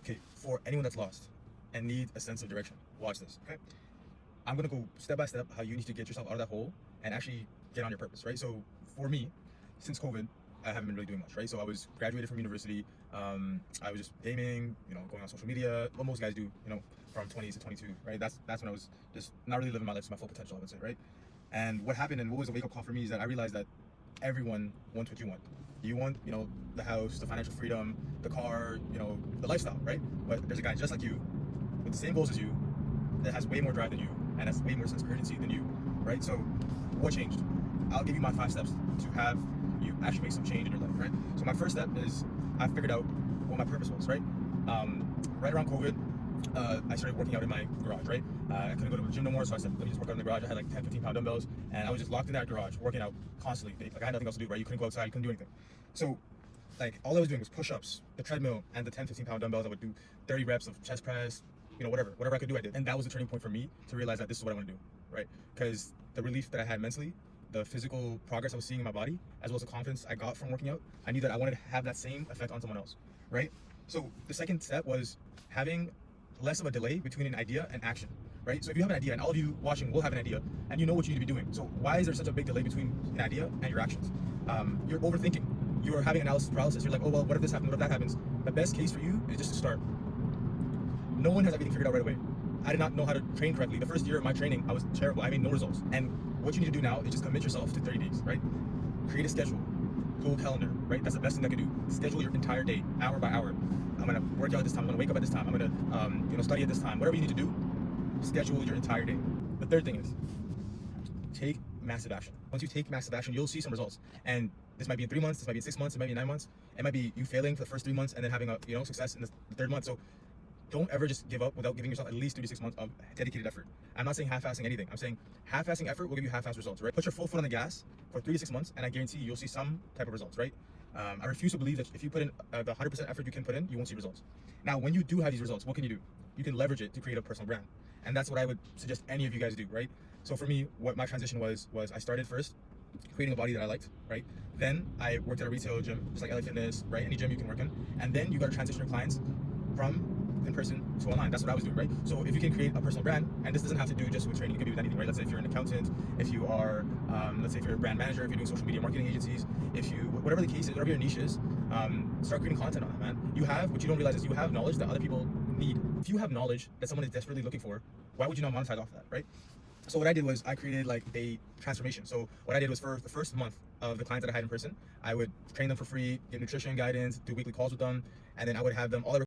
Okay, for anyone that's lost and need a sense of direction, watch this, okay? I'm gonna go step by step how you need to get yourself out of that hole and actually get on your purpose, right? So for me, since COVID, I haven't been really doing much, right? So I was graduated from university. I was just gaming, going on social media, what most guys do, from 20 to 22, right? That's when I was just not really living my life to my full potential, I would say, right? And what happened and what was a wake-up call for me is that I realized that everyone wants what you want. You want, the house, the financial freedom, the car, the lifestyle, right? But there's a guy just like you, with the same goals as you, that has way more drive than you, and has way more sense of urgency than you, right? So what changed? I'll give you my 5 steps to have you actually make some change in your life, right? So my first step is I figured out what my purpose was, right? Right around COVID, I started working out in my garage, right? I couldn't go to the gym no more, so I said, let me just work out in the garage. I had like 10, 15 pound dumbbells, and I was just locked in that garage, working out constantly. Like I had nothing else to do, right? You couldn't go outside, you couldn't do anything. So like all I was doing was push-ups, the treadmill, and the 10, 15 pound dumbbells. I would do 30 reps of chest press, whatever I could do, I did. And that was the turning point for me to realize that this is what I want to do, right? Because the relief that I had mentally, the physical progress I was seeing in my body, as well as the confidence I got from working out, I knew that I wanted to have that same effect on someone else, right? So the second step was having less of a delay between an idea and action, right? So if you have an idea, and all of you watching will have an idea, and you know what you need to be doing. So why is there such a big delay between an idea and your actions? You're overthinking. You are having analysis paralysis. You're like, oh, well, what if this happens? What if that happens? The best case for you is just to start. No one has everything figured out right away. I did not know how to train correctly. The first year of my training, I was terrible. I made no results. And what you need to do now is just commit yourself to 30 days, right? Create a schedule, Google Calendar, right? That's the best thing I can do. Schedule your entire day, hour by hour. I'm gonna work out at this time. I'm gonna wake up at this time. I'm gonna, study at this time. Whatever you need to do, schedule your entire day. The third thing is take massive action. Once you take massive action, you'll see some results. And this might be in 3 months. This might be in 6 months. It might be in 9 months. It might be you failing for the first 3 months and then having a success in the third month. So don't ever just give up without giving yourself at least 3 to 6 months of dedicated effort. I'm not saying half-assing anything. I'm saying half-assing effort will give you half-ass results, right? Put your full foot on the gas for 3 to 6 months, and I guarantee you'll see some type of results, right? I refuse to believe that if you put in the 100% effort you can put in, you won't see results. Now, when you do have these results, what can you do? You can leverage it to create a personal brand. And that's what I would suggest any of you guys do, right? So for me, what my transition was I started first creating a body that I liked, right? Then I worked at a retail gym, just like LA Fitness, right? Any gym you can work in. And then you got to transition your clients from in person to online. That's what I was doing, right? So if you can create a personal brand, and this doesn't have to do just with training, you can do with anything, right? Let's say if you're an accountant, if you are, let's say if you're a brand manager, if you're doing social media marketing agencies, if you, whatever the case is, whatever your niche is, start creating content on that, man. You have, what you don't realize is you have knowledge that other people need. If you have knowledge that someone is desperately looking for, why would you not monetize off that, right? So what I did was I created like a transformation. So what I did was for the first month of the clients that I had in person, I would train them for free, get nutrition guidance, do weekly calls with them, and then I would have them all